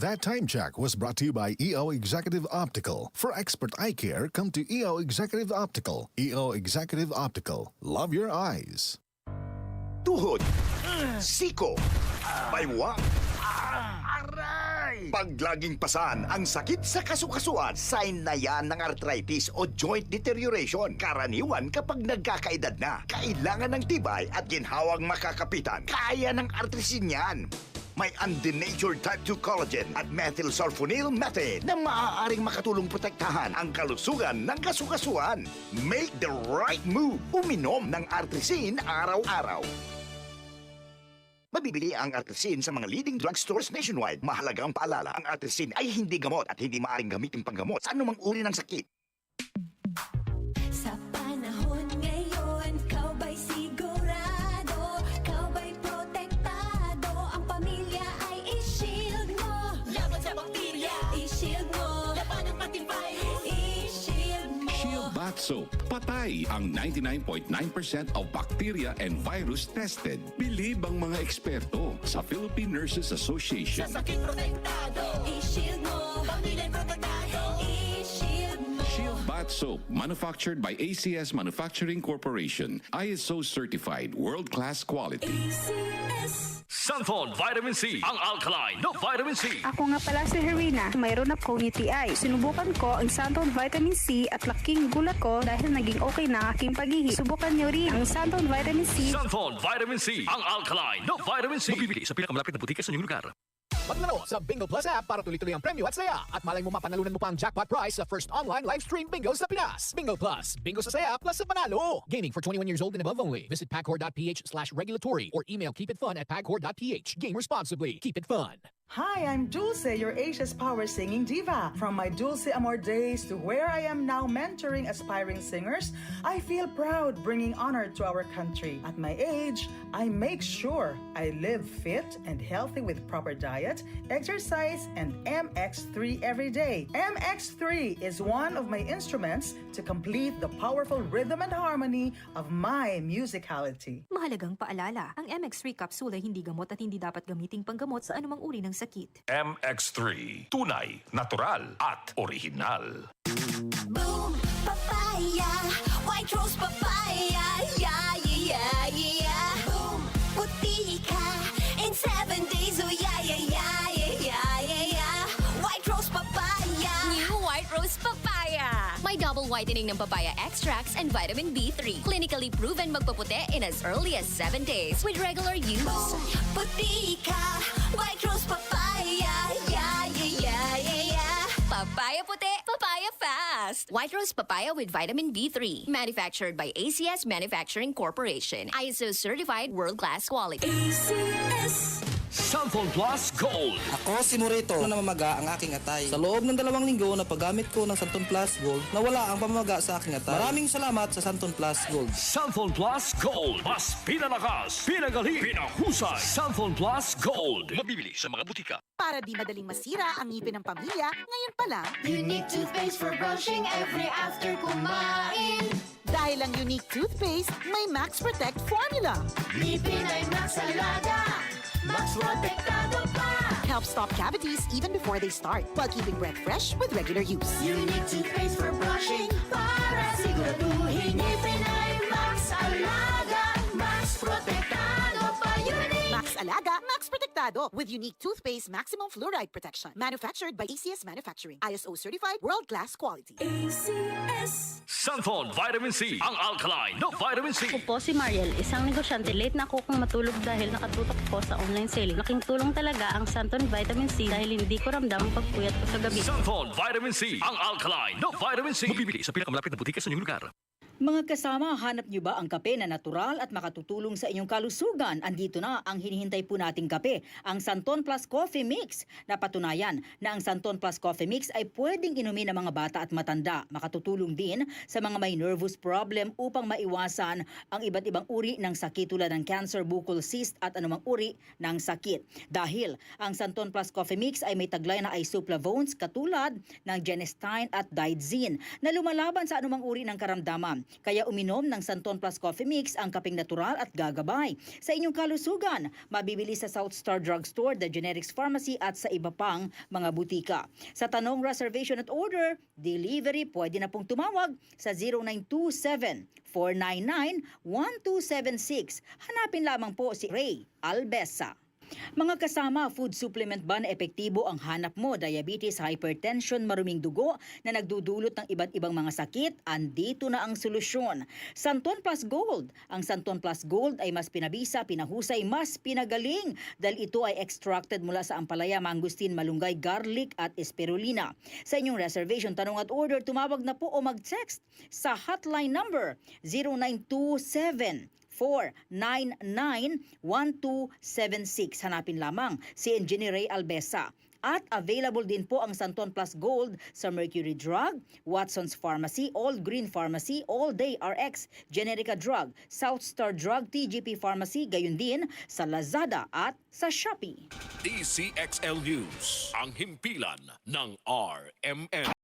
That time check was brought to you by EO Executive Optical. For expert eye care, come to EO Executive Optical. EO Executive Optical. Love your eyes. Tuhod, siko, baywa, aray! Pag laging pasan ang sakit sa kasukasuan, sign na yan ng arthritis o joint deterioration. Karaniwan kapag nagkakaedad na, kailangan ng tibay at ginhawang makakapitan. Kaya ng artrisin yan. May undenatured type 2 collagen at methylsulfonyl methane na maaaring makatulong protektahan ang kalusugan ng kasukasuan. Make the right move. Uminom ng Artrisin araw-araw. Mabibili ang Artrisin sa mga leading drugstores nationwide. Mahalagang paalala, ang Artrisin ay hindi gamot at hindi maaaring gamitin panggamot sa anumang uri ng sakit. Sa panahon ngayon, kau ba'y sigurado? Kau ba'y protektado? Ang pamilya ay i-shield mo. Laban sa bakterya, i-shield mo. Laban ng pati virus, i-shield mo. Shield Bath Soap. Patay ang 99.9% of bacteria and virus tested. Bilib ang mga eksperto sa Philippine Nurses Association. Sa sakit protektado, i-shield mo. Pamilya protektado, i-shield mo. Shield Bath Soap, manufactured by ACS Manufacturing Corporation. ISO certified, world-class quality. ACS. Sanfon Vitamin C, ang alkaline na vitamin C. Ako nga pala si Herina, mayroon akong UTI. Sinubukan ko ang Santon Vitamin C at laking gulat ko dahil naging okay na aking paghihi. Subukan niyo rin ang Santon Vitamin C. Sanfon Vitamin C, ang alkaline na vitamin C. Mabibili sa pinakamalapit na butika sa inyong lugar. Maglaro sa Bingo Plus app para tuloy-tuloy ang premyo at saya. At malay mo mapanalunan mo pa ang jackpot prize sa first online live stream bingo sa Pinas. Bingo Plus, bingo sa saya plus sa panalo. Gaming for 21 years old and above only. Visit pagcor.ph/regulatory or email keepitfun@pagcor.ph. Game responsibly. Keep it fun. Hi, I'm Dulce, your Asia's power singing diva. From my Dulce Amor days to where I am now mentoring aspiring singers, I feel proud bringing honor to our country. At my age, I make sure I live fit and healthy with proper diet, exercise, and MX3 every day. MX3 is one of my instruments to complete the powerful rhythm and harmony of my musicality. Mahalagang paalala, ang MX3 capsule ay hindi gamot at hindi dapat gamiting panggamot sa anumang uri ng sakit. MX3, tunay, natural at original. Boom, papaya, white rose papaya, yeah, yeah, yeah. Boom, puti ka in 7 days, oh yeah, yeah, yeah, yeah, yeah, yeah. White rose papaya. New White Rose Papaya. May double whitening ng papaya extracts and vitamin B3. Clinically proven magpaputi in as early as 7 days with regular use. Boom, puti ka, white rose papaya, yeah, yeah, yeah, yeah, yeah. Papaya puti, papaya fast. White Rose Papaya with vitamin B3. Manufactured by ACS Manufacturing Corporation. ISO certified world-class quality. ACS. Sanfon Plus Gold. Ako si Morito na namamaga ang aking atay. Sa loob ng 2 linggo na paggamit ko ng Santon Plus Gold, nawala ang pamamaga sa aking atay. Maraming salamat sa Santon Plus Gold. Sanfon Plus Gold. Mas pinalakas, pinagaling, pinahusay. Sanfon Plus Gold. Mabibili sa mga butika. Para di madaling masira ang ngipin ng pamilya, ngayon pa lang, Unique toothpaste for brushing every after kumain. dahil ang unique toothpaste may Max Protect formula. Ngipin ay Max Alaga, Max Protektado pa. Helps stop cavities even before they start, while keeping breath fresh with regular use. Unique toothpaste for brushing para siguraduhin ngipin ay Max Alaga, Max Protektado pa. Unique. Max Alaga, Max Protectado with unique toothpaste maximum fluoride protection. Manufactured by ACS Manufacturing. ISO certified world-class quality. ACS. Sanfon Vitamin C, ang alkaline na vitamin C. Ako po si Mariel, isang negosyante. Late na ako kung matulog dahil nakatutok po sa online selling. Laking tulong talaga ang Santon Vitamin C dahil hindi ko ramdam ang pagpuyat ko sa gabi. Sanfon Vitamin C, ang alkaline na vitamin C. Mabibili sa pinakamalapit na butika sa inyong lugar. Mga kasama, hanap niyo ba ang kape na natural at makatutulong sa inyong kalusugan? Andito na ang hinihintay po nating kape, ang Santon Plus Coffee Mix. Napatunayan na ang Santon Plus Coffee Mix ay pwedeng inumin ng mga bata at matanda. Makatutulong din sa mga may nervous problem upang maiwasan ang iba't ibang uri ng sakit tulad ng cancer, bukol cyst at anumang uri ng sakit. Dahil ang Santon Plus Coffee Mix ay may taglay na isoflavones katulad ng genistein at didzin na lumalaban sa anumang uri ng karamdaman. kalusugan. Kaya uminom ng Santon Plus Coffee Mix ang kapeng natural at gagabay sa inyong kalusugan. Mabibili sa South Star Drugstore, The Generics Pharmacy at sa iba pang mga butika. Sa tanong reservation at order, delivery, pwede na pong tumawag sa 0927-499-1276. Hanapin lamang po si Ray Albesa. Mga kasama, food supplement ba na epektibo ang hanap mo? Diabetes, hypertension, maruming dugo na nagdudulot ng iba't ibang mga sakit? Andito na ang solusyon. Santon Plus Gold. Ang Santon Plus Gold ay mas pinabisa, pinahusay, mas pinagaling dahil ito ay extracted mula sa ampalaya, mangustin, malunggay, garlic at spirulina. Sa inyong reservation, tanong at order, tumawag na po o mag-text sa hotline number 0927 499-1276. Hanapin lamang si Engineer Ray Albesa. At available din po ang Santon Plus Gold sa Mercury Drug, Watson's Pharmacy, All Green Pharmacy, All Day RX, Generica Drug, South Star Drug, TGP Pharmacy, gayon din sa Lazada at sa Shopee. DCXL News, ang himpilan ng RMN.